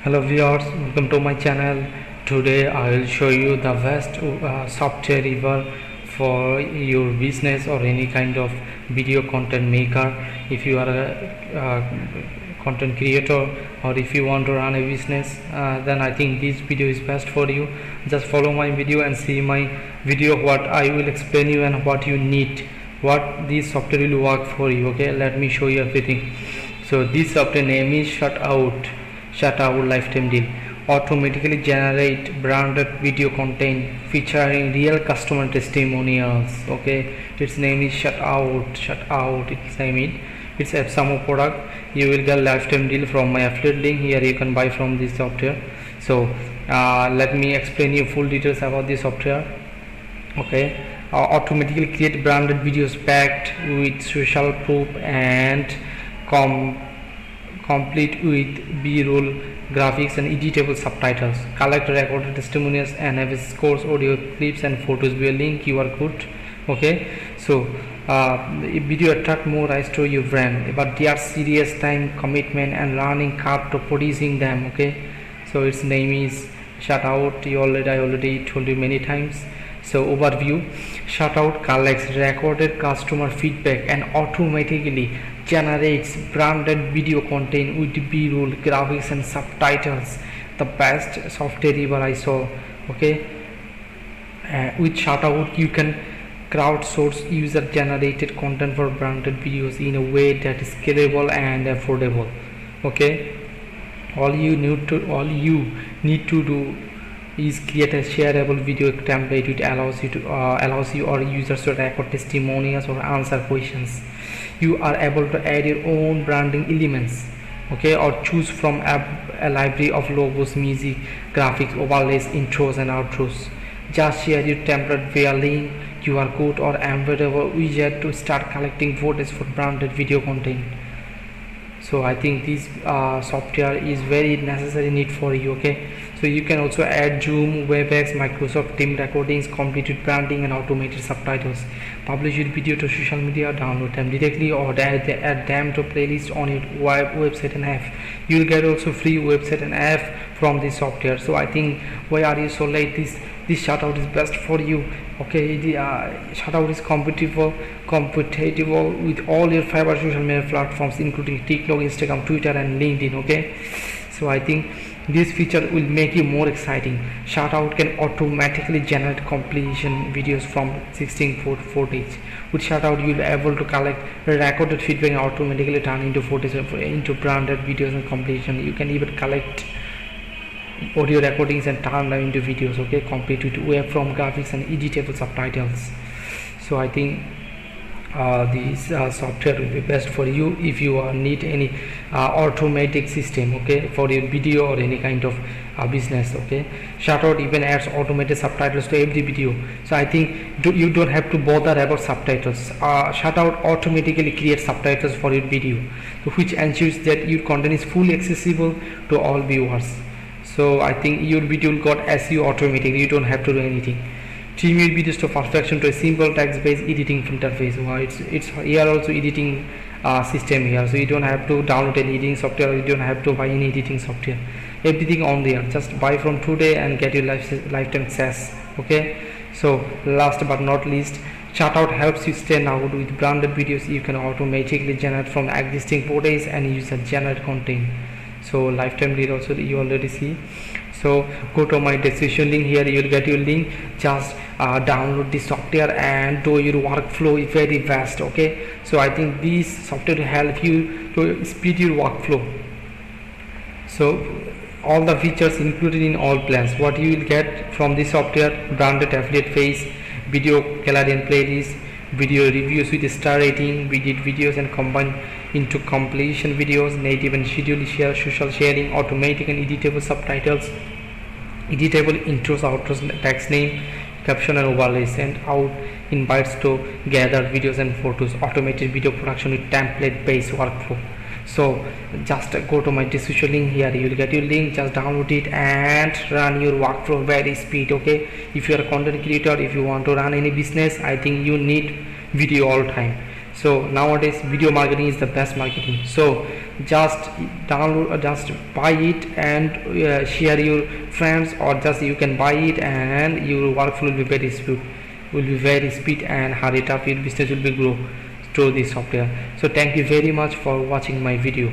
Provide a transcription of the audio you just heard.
Hello viewers, welcome to my channel. Today I will show you the best software ever for your business or any kind of video content maker. If you are a content creator or if you want to run a business, then I think this video is best for you. Just follow my video and see my video what I will explain you and what you need, what this software will work for you. Okay, let me show you everything. So this software name is ShoutOut lifetime deal. Automatically generate branded video content featuring real customer testimonials. Okay, its name is ShoutOut. Its name is. It's Appsumo product. You will get lifetime deal from my affiliate link. Here you can buy from this software. So let me explain you full details about this software. Okay, automatically create branded videos packed with social proof and complete with B-roll graphics and editable subtitles. Collect recorded testimonials and have scores, audio clips and photos via link QR code. Okay, so video attract more eyes to your brand, but they are serious time commitment and learning curve to producing them. Okay, so its name is ShoutOut. I already told you many times. So overview: ShoutOut collects recorded customer feedback and automatically generates branded video content with B-roll graphics and subtitles. The best software ever I saw. Okay, with ShoutOut you can crowdsource user generated content for branded videos in a way that is scalable and affordable. Okay, all you need to do is create a shareable video template which allows you or users to record testimonials or answer questions. You are able to add your own branding elements, okay, or choose from a library of logos, music, graphics, overlays, intros and outros. Just share your template via link, QR code or embeddable widget to start collecting footage for branded video content. So I think this software is very necessary need for you. Okay, so you can also add Zoom, WebEx, Microsoft Team recordings, completed branding and automated subtitles. Publish your video to social media, download them directly or add them to playlist on your website and app. You will get also free website and app from this software. So I think, why are you so late? This ShoutOut is best for you. Okay, the ShoutOut is compatible with all your favorite social media platforms including TikTok, Instagram, Twitter and LinkedIn. Okay, so I think this feature will make you more exciting. ShoutOut can automatically generate completion videos from 16 footage. With ShoutOut you will be able to collect recorded feedback and automatically turn into footage into branded videos and completion. You can even collect audio recordings and turn them into videos. Okay, complete with web from graphics and editable subtitles. So I think this software will be best for you if you need any automatic system, okay, for your video or any kind of business. Okay, ShoutOut even adds automated subtitles to every video. So I think you don't have to bother about subtitles. ShoutOut automatically creates subtitles for your video, which ensures that your content is fully accessible to all viewers. So I think your video will got SEO automatically. You don't have to do anything. Trim your videos to perfection to a simple text-based editing interface. Wow, it's here also editing system here. So you don't have to download any editing software. You don't have to buy any editing software. Everything on there. Just buy from today and get your lifetime access. Okay. So last but not least, ShoutOut helps you stand out with branded videos. You can automatically generate from existing footage and use a generate content. So lifetime deal also you already see. So go to my description link. Here you will get your link. Just download this software and do your workflow is very fast. Okay, so I think this software will help you to speed your workflow. So all the features included in all plans. What you will get from this software: branded affiliate phase, video gallery and playlist, video reviews with star rating, we did videos and combine into completion videos, native and scheduled social sharing, automatic and editable subtitles, editable intros, outros, text name, caption and overlays, sent out invites to gather videos and photos, automated video production with template based workflow. So just go to my description link. Here you will get your link. Just download it and run your workflow very speed. Okay, if you are a content creator, if you want to run any business, I think you need video all time. So nowadays video marketing is the best marketing. So just download, just buy it and share your friends, or just you can buy it and your workflow will be very speed and hurry it up, your business will be grow through this software. So thank you very much for watching my video.